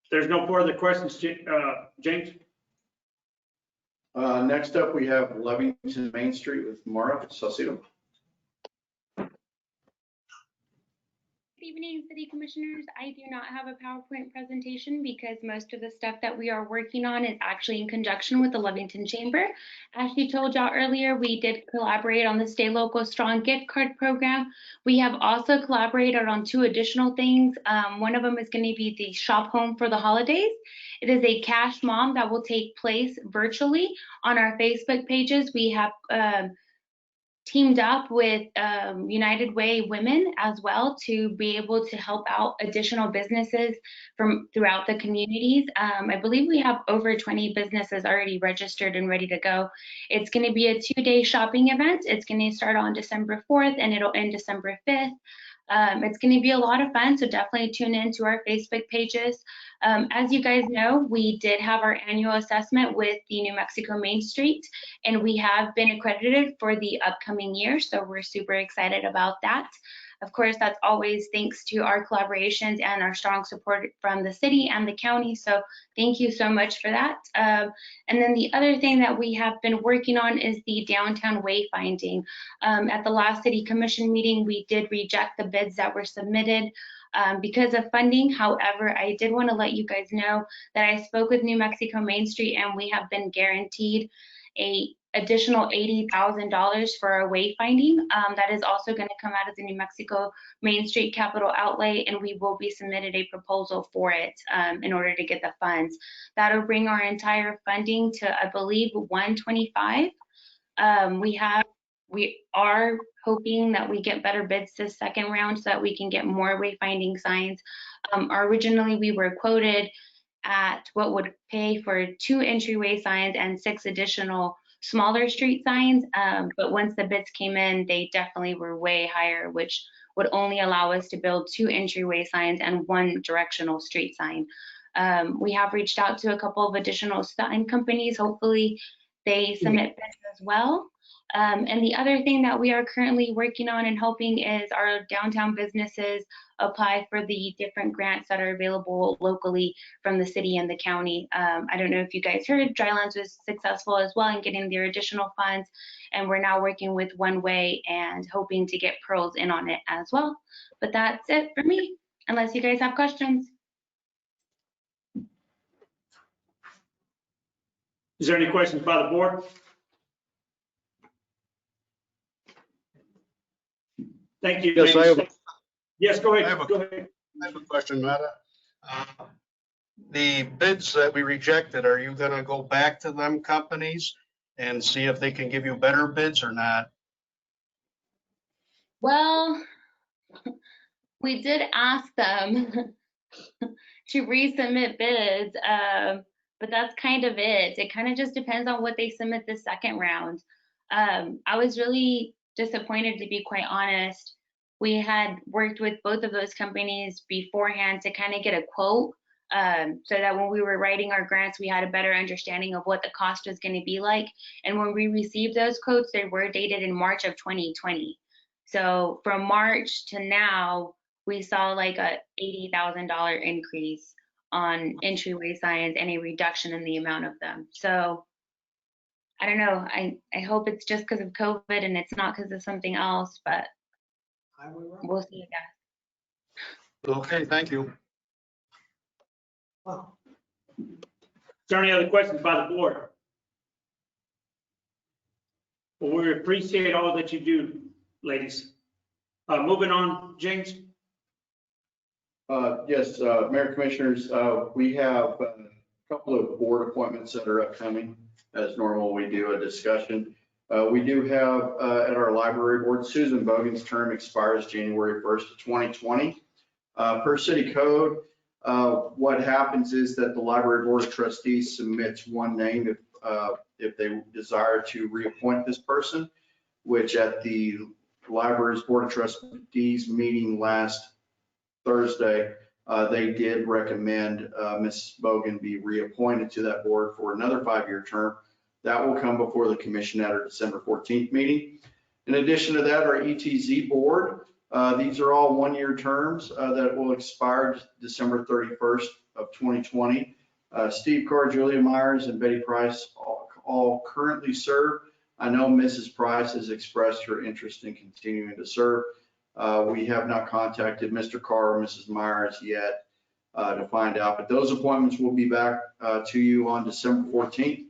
If there's no further questions, James? Next up, we have Lovington Main Street with Mara Saucedo. Good evening, City Commissioners. I do not have a PowerPoint presentation because most of the stuff that we are working on is actually in conjunction with the Lovington Chamber. As she told y'all earlier, we did collaborate on the Stay Local Strong gift card program. We have also collaborated on 2 additional things. One of them is going to be the Shop Home for the Holidays. It is a cash mom that will take place virtually on our Facebook pages. We have teamed up with United Way Women as well to be able to help out additional businesses from throughout the communities. I believe we have over 20 businesses already registered and ready to go. It's going to be a 2-day shopping event. It's going to start on December 4th and it'll end December 5th. It's going to be a lot of fun, so definitely tune in to our Facebook pages. As you guys know, we did have our annual assessment with the New Mexico Main Street, and we have been accredited for the upcoming year, so we're super excited about that. Of course, that's always thanks to our collaborations and our strong support from the city and the county, so thank you so much for that. And then the other thing that we have been working on is the downtown wayfinding. At the last City Commission meeting, we did reject the bids that were submitted because of funding. However, I did want to let you guys know that I spoke with New Mexico Main Street and we have been guaranteed a additional $80,000 for our wayfinding. That is also going to come out of the New Mexico Main Street capital outlay, and we will be submitted a proposal for it in order to get the funds. That'll bring our entire funding to, I believe, 125. We are hoping that we get better bids this second round so that we can get more wayfinding signs. Originally, we were quoted at what would pay for 2 entryway signs and 6 additional smaller street signs, but once the bids came in, they definitely were way higher, which would only allow us to build 2 entryway signs and 1 directional street sign. We have reached out to a couple of additional sign companies. Hopefully they submit bids as well. And the other thing that we are currently working on and hoping is our downtown businesses apply for the different grants that are available locally from the city and the county. I don't know if you guys heard, Drylands was successful as well in getting their additional funds, and we're now working with One Way and hoping to get Pearls in on it as well. But that's it for me, unless you guys have questions. Is there any questions by the board? Thank you. Yes, I have, Yes, go I ahead. have a- Go ahead. I have a question, Meta. The bids that we rejected, are you gonna go back to them companies and see if they can give you better bids or not? Well, we did ask them to resubmit bids, but that's kind of it. It kind of just depends on what they submit the second round. I was really disappointed, to be quite honest. We had worked with both of those companies beforehand to kind of get a quote, so that when we were writing our grants, we had a better understanding of what the cost was going to be like. And when we received those quotes, they were dated in March of 2020. So from March to now, we saw like a $80,000 increase on entryway signs and a reduction in the amount of them. So I don't know. I hope it's just because of COVID and it's not because of something else, but we'll see, I guess. Okay, thank you. Is there any other questions by the board? Well, we appreciate all that you do, ladies. Moving on, James. Yes, Mayor Commissioners, we have a couple of board appointments that are upcoming. As normal, we do a discussion. We do have at our library board, Susan Bogan's term expires January 1st of 2020. Per city code, what happens is that the library board of trustees submits one name if they desire to reappoint this person, which at the library's board of trustees meeting last Thursday, they did recommend Ms. Bogan be reappointed to that board for another 5-year term. That will come before the commission at our December 14th meeting. In addition to that, our ETZ board, these are all 1-year terms that will expire December 31st of 2020. Steve Carr, Julia Myers, and Betty Price all currently serve. I know Mrs. Price has expressed her interest in continuing to serve. We have not contacted Mr. Carr or Mrs. Myers yet to find out, but those appointments will be back to you on December 14th.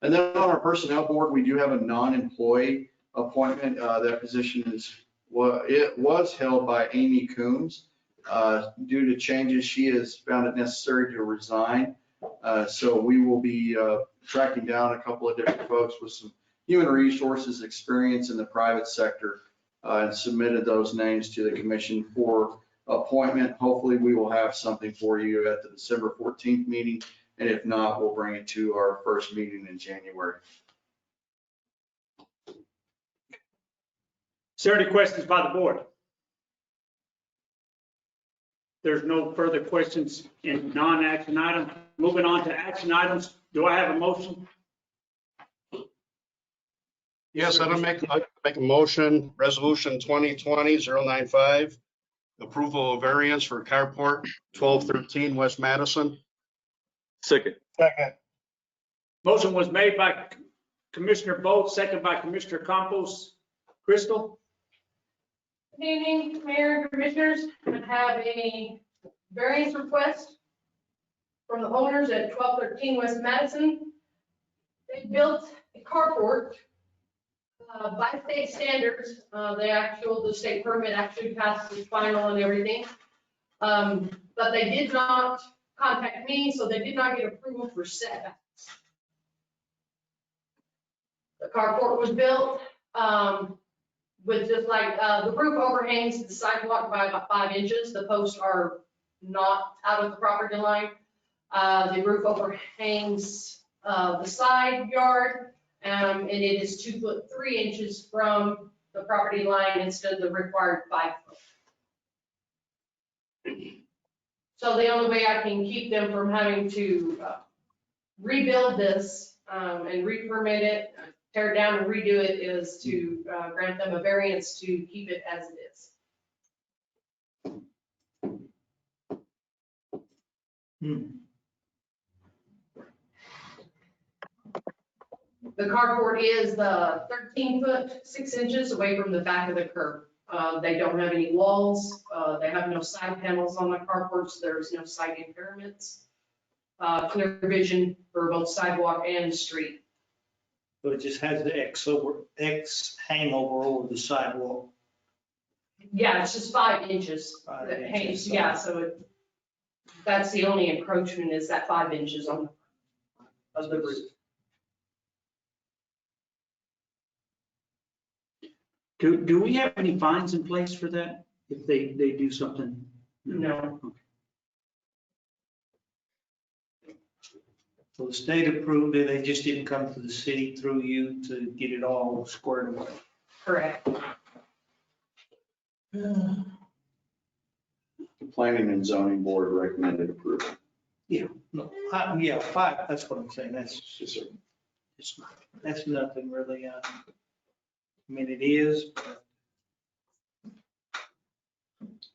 And then on our personnel board, we do have a non-employee appointment. That position it was held by Amy Coombs. Due to changes, she has found it necessary to resign. So we will be tracking down a couple of different folks with some human resources experience in the private sector and submitted those names to the commission for appointment. Hopefully we will have something for you at the December 14th meeting. And if not, we'll bring it to our first meeting in January. Is there any questions by the board? There's no further questions in non-action items. Moving on to action items. Do I have a motion? Yes, I'd make a motion, resolution 2020-095, approval of variance for carport 1213 West Madison. Second. Second. Motion was made by Commissioner Bolt, second by Commissioner Campos. Crystal? Good evening, Mayor and Commissioners. I have a variance request from the owners at 1213 West Madison. They built a carport by state standards. The state permit actually passed the final and everything. But they did not contact me, so they did not get approval for setbacks. The carport was built with just like the roof overhangs the sidewalk by about 5 inches. The posts are not out of the property line. The roof overhangs the side yard, and it is 2 foot 3 inches from the property line instead of the required 5 foot. So the only way I can keep them from having to rebuild this and re-permit it, tear it down and redo it, is to grant them a variance to keep it as it is. The carport is the 13 foot 6 inches away from the back of the curb. They don't have any walls. They have no side panels on the carports. There's no side impairments. Clear vision for both sidewalk and street. So it just has the X hangover over the sidewalk. Yeah, it's just 5 inches. 5 that inches, hangs. so- Yeah, so that's the only encroachment, is that 5 inches on the roof. Do we have any fines in place for that if they do something? No. So the state approved it, they just didn't come to the city through you to get it all squared away. Correct. The Planning and Zoning Board recommended approval. Yeah, no, yeah, 5, that's what I'm saying, that's just, it's not, that's nothing really, I mean, it is, but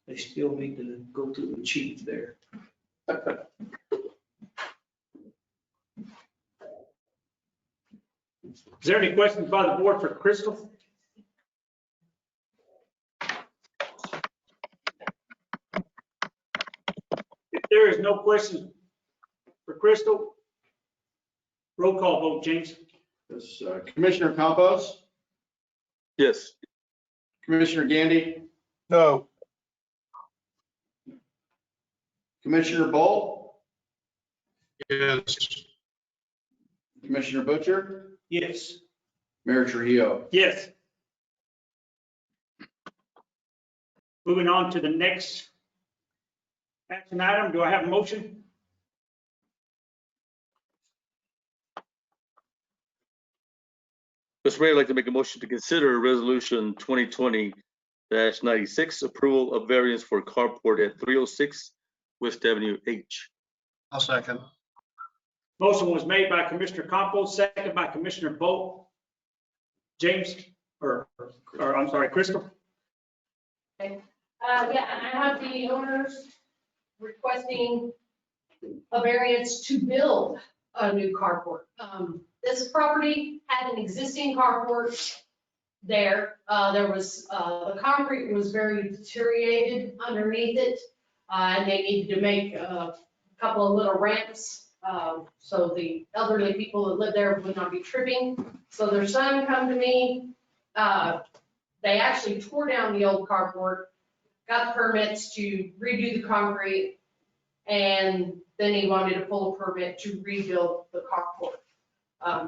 they still need to go through the chief there. Is there any questions by the board for Crystal? If there is no questions for Crystal, roll call vote, James. Yes, Commissioner Campos, Yes. Commissioner Gandy, No. Commissioner Bolt, Yes. Commissioner Butcher, Yes. Mayor Trujillo. Yes. Moving on to the next action item, do I have a motion? Mr. Mayor, I'd like to make a motion to consider Resolution 2020-96, approval of variance for carport at 306 West Avenue H. I'll second. Motion was made by Commissioner Campos, second by Commissioner Bolt. James, or I'm sorry, Crystal? Yeah, I have the owners requesting a variance to build a new carport. This property had an existing carport there. There was, the concrete was very deteriorated underneath it. And they needed to make a couple of little ramps, so the elderly people that live there would not be tripping. So their son come to me. They actually tore down the old carport, got permits to redo the concrete, and then he wanted to pull a permit to rebuild the carport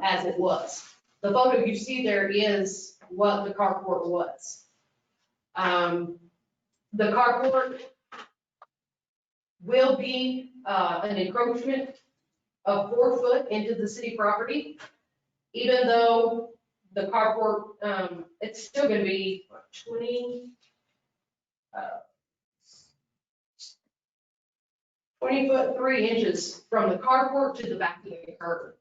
as it was. The photo you see there is what the carport was. The carport will be an encroachment of 4 foot into the city property, even though the carport, it's still gonna be what, 20 foot 3 inches from the carport to the back of the curb.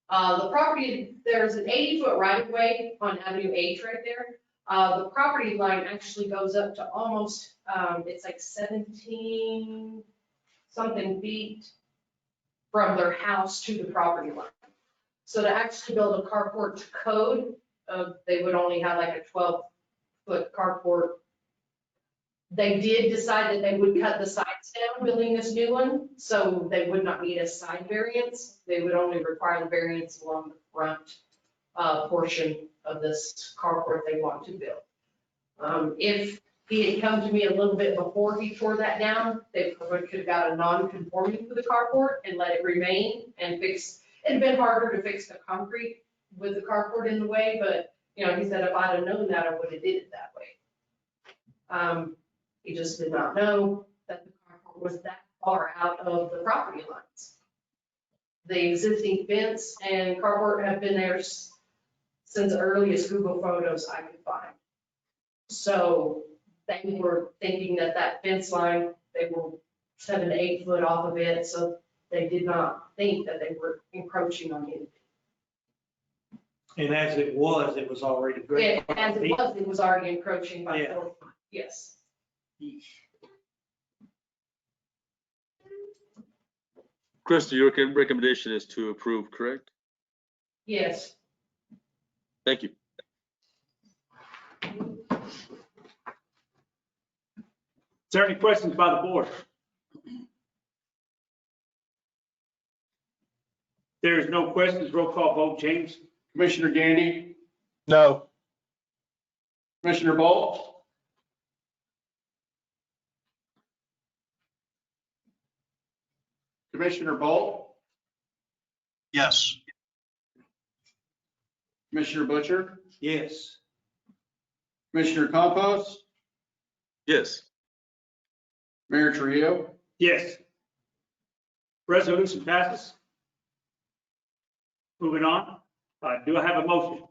The property, there's an 80 foot right of way on Avenue H right there. The property line actually goes up to almost, it's like 17 something feet from their house to the property line. So to actually build a carport to code, they would only have like a 12 foot carport. They did decide that they would cut the sides down building this new one, so they would not need a side variance. They would only require the variance along the front portion of this carport they want to build. If he had come to me a little bit before he tore that down, they probably could have got a non-conforming for the carport and let it remain and fix. It'd been harder to fix the concrete with the carport in the way, but you know, he said if I'd have known that, I would have did it that way. He just did not know that the carport was that far out of the property lines. The existing fence and carport have been there since the earliest Google photos I could find. So they were thinking that that fence line, they were 7 to 8 foot off of it, so they did not think that they were encroaching on anything. And as it was already great. As it was already encroaching by, Yeah. yes. Crystal, your recommendation is to approve, correct? Yes. Thank you. Is there any questions by the board? There is no questions. Roll call vote, James? Commissioner Gandy, No. Commissioner Bolt, Commissioner Bolt, Yes. Commissioner Butcher, Yes. Commissioner Campos, Yes. Mayor Trujillo. Yes. Resolution passes. Moving on. Do I have a motion?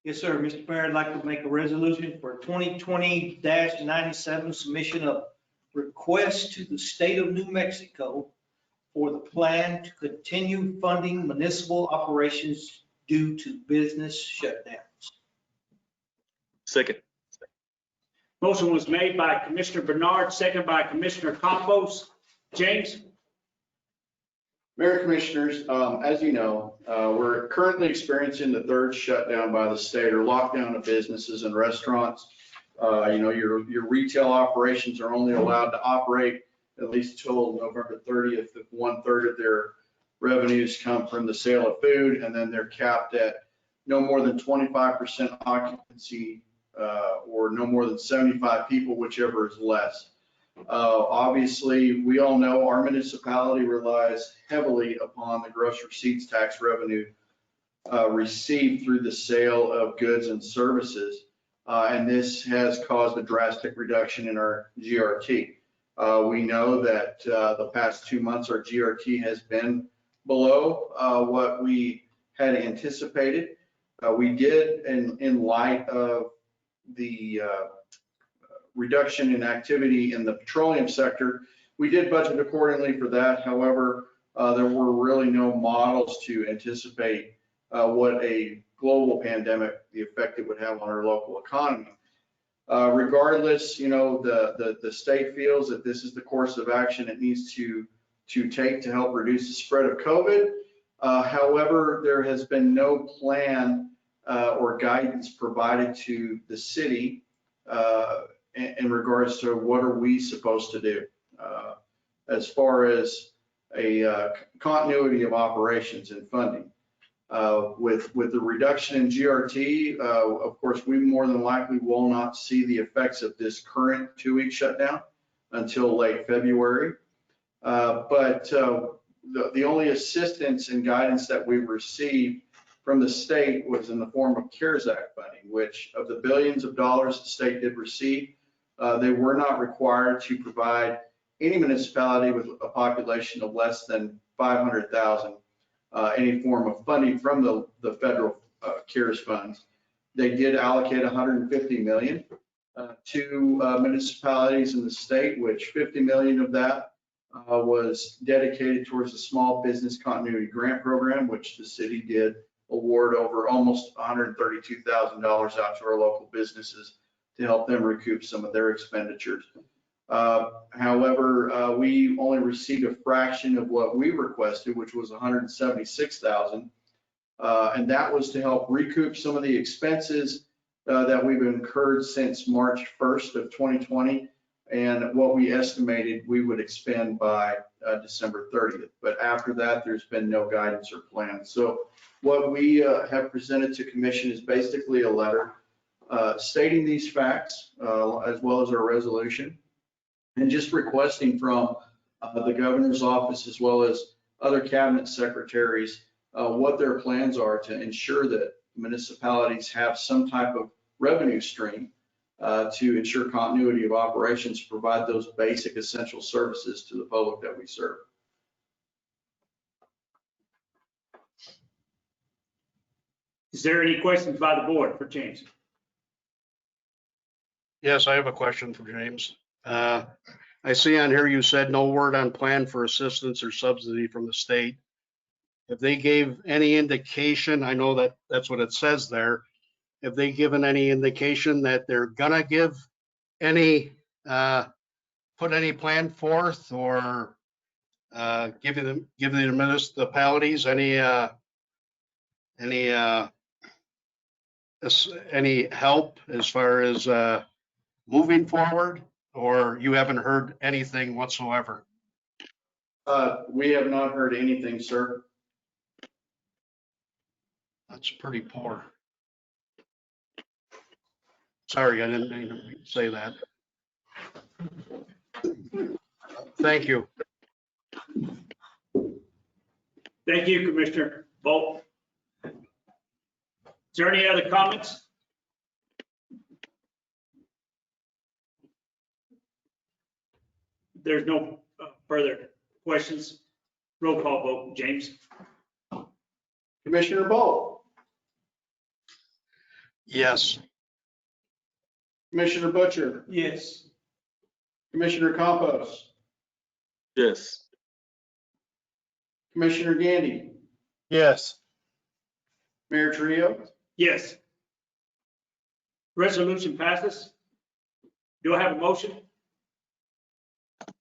Yes, sir. Mr. Mayor, I'd like to make a resolution for 2020-97 submission of request to the state of New Mexico for the plan to continue funding municipal operations due to business shutdowns. Second. Motion was made by Commissioner Bernard, second by Commissioner Campos. James? Mayor Commissioners, as you know, we're currently experiencing the third shutdown by the state or lockdown of businesses and restaurants. Your retail operations are only allowed to operate at least till November 30th if 1/3 of their revenues come from the sale of food, and then they're capped at no more than 25% occupancy or no more than 75 people, whichever is less. Obviously, we all know our municipality relies heavily upon the gross receipts tax revenue received through the sale of goods and services. And this has caused a drastic reduction in our GRT. We know that the past 2 months, our GRT has been below what we had anticipated. We did, in light of the reduction in activity in the petroleum sector, we did budget accordingly for that. However, there were really no models to anticipate what a global pandemic, the effect it would have on our local economy. Regardless, the state feels that this is the course of action it needs to take to help reduce the spread of COVID. However, there has been no plan or guidance provided to the city in regards to what are we supposed to do as far as a continuity of operations and funding. With the reduction in GRT, of course, we more than likely will not see the effects of this current 2-week shutdown until late February. But the only assistance and guidance that we received from the state was in the form of CARES Act funding, which of the billions of dollars the state did receive, they were not required to provide any municipality with a population of less than 500,000 any form of funding from the federal CARES funds. They did allocate $150 million to municipalities in the state, which 50 million of that was dedicated towards the Small Business Continuity Grant Program, which the city did award over almost $132,000 out to our local businesses to help them recoup some of their expenditures. However, we only received a fraction of what we requested, which was $176,000. And that was to help recoup some of the expenses that we've incurred since March 1st of 2020 and what we estimated we would expend by December 30th. But after that, there's been no guidance or plan. So what we have presented to commission is basically a letter stating these facts as well as our resolution, and just requesting from the governor's office as well as other cabinet secretaries what their plans are to ensure that municipalities have some type of revenue stream to ensure continuity of operations, provide those basic essential services to the public that we serve. Is there any questions by the board for James? Yes, I have a question for James. I see on here you said no word on plan for assistance or subsidy from the state. if they gave any indication, I know that that's what it says there, if they given any indication that they're gonna give any, put any plan forth or giving the municipalities any help as far as moving forward, or you haven't heard anything whatsoever? We have not heard anything, sir. That's pretty poor. Sorry, I didn't mean to say that. Thank you. Thank you, Commissioner Bolt. Is there any other comments? There's no further questions. Roll call vote, James. Commissioner Bolt, Yes. Commissioner Butcher, Yes. Commissioner Campos, Yes. Commissioner Gandy, Yes. Mayor Trio. Yes. Resolution passes. Do I have a motion?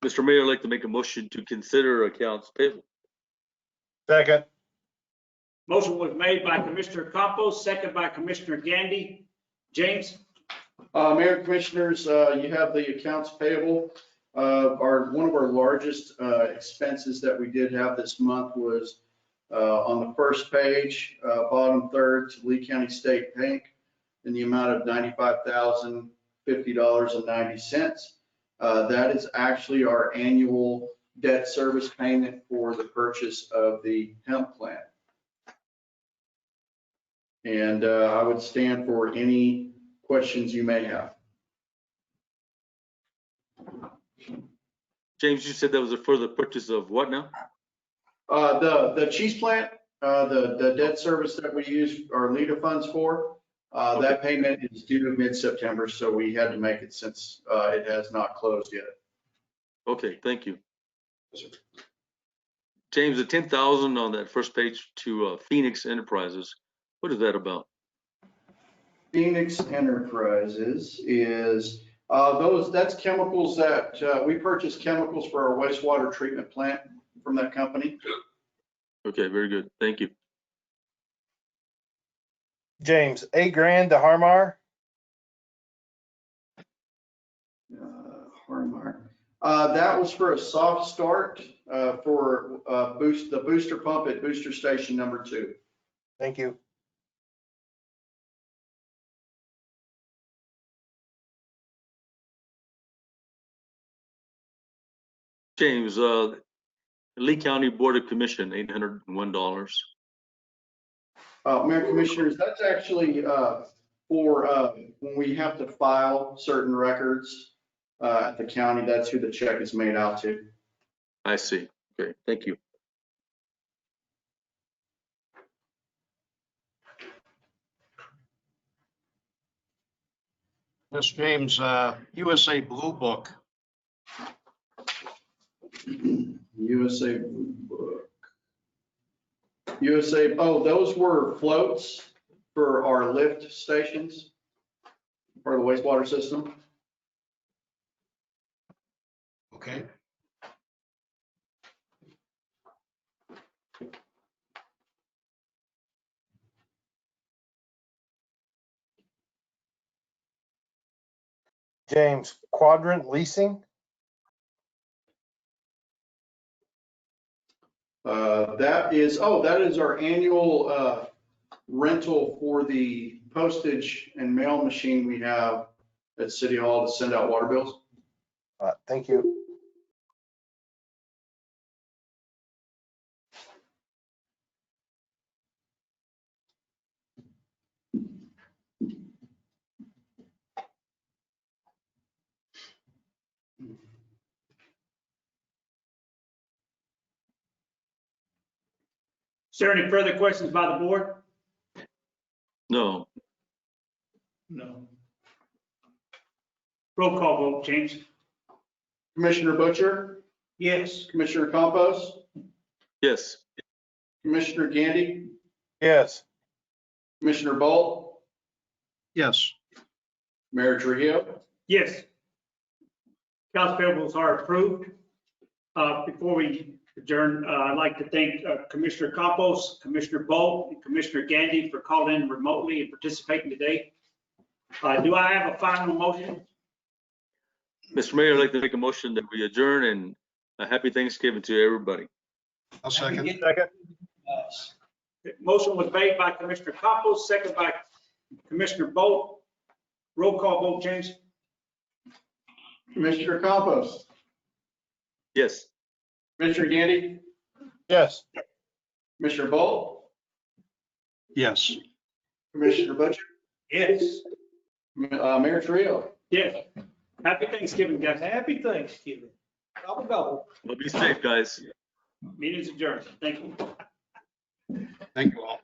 Mr. Mayor, I'd like to make a motion to consider accounts payable. Second. Motion was made by Commissioner Campos, second by Commissioner Gandy. James? Mayor and Commissioners, you have the accounts payable. One of our largest expenses that we did have this month was on the first page, bottom third, to Lee County State Bank in the amount of $95,050.90. That is actually our annual debt service payment for the purchase of the hemp plant. And I would stand for any questions you may have. James, you said that was a further purchase of what now? The cheese plant, the debt service that we use our LEDA funds for, that payment is due mid-September, so we had to make it since it has not closed yet. Okay, thank you. James, the 10,000 on that first page to Phoenix Enterprises, what is that about? Phoenix Enterprises is that's chemicals that we purchase chemicals for our wastewater treatment plant from that company. Okay, very good. Thank you. James, $8,000 to Harmar. Harmar. That was for a soft start for the booster pump at booster station number 2. Thank you. James, Lee County Board of Commission, $801. Mayor Commissioners, that's actually for when we have to file certain records at the county, that's who the check is made out to. I see. Okay, thank you. Yes, James, USA Blue Book. USA Blue Book. USA, oh, those were floats for our lift stations for the wastewater system. Okay. James, Quadrant Leasing. That is our annual rental for the postage and mail machine we have at City Hall to send out water bills. Thank you. Is there any further questions by the board? No. No. Roll call vote, James. Commissioner Butcher, Yes. Commissioner Campos, Yes. Commissioner Gandy, Yes. Commissioner Bolt, Yes. Mayor Trujillo. Yes. Accounts payables are approved. Before we adjourn, I'd like to thank Commissioner Campos, Commissioner Bolt, and Commissioner Gandy for calling in remotely and participating today. Do I have a final motion? Mr. Mayor, I'd like to make a motion that we adjourn, and a happy Thanksgiving to everybody. I'll second. Motion was made by Commissioner Campos, second by Commissioner Bolt. Roll call vote, James. Commissioner Campos, Yes. Commissioner Gandy, Yes. Commissioner Bolt, Yes. Commissioner Butcher, Yes. Mayor Trujillo. Yes. Happy Thanksgiving, guys. Happy Thanksgiving. Gobble, gobble. Well, be safe, guys. Meeting's adjourned. Thank you. Thank you all.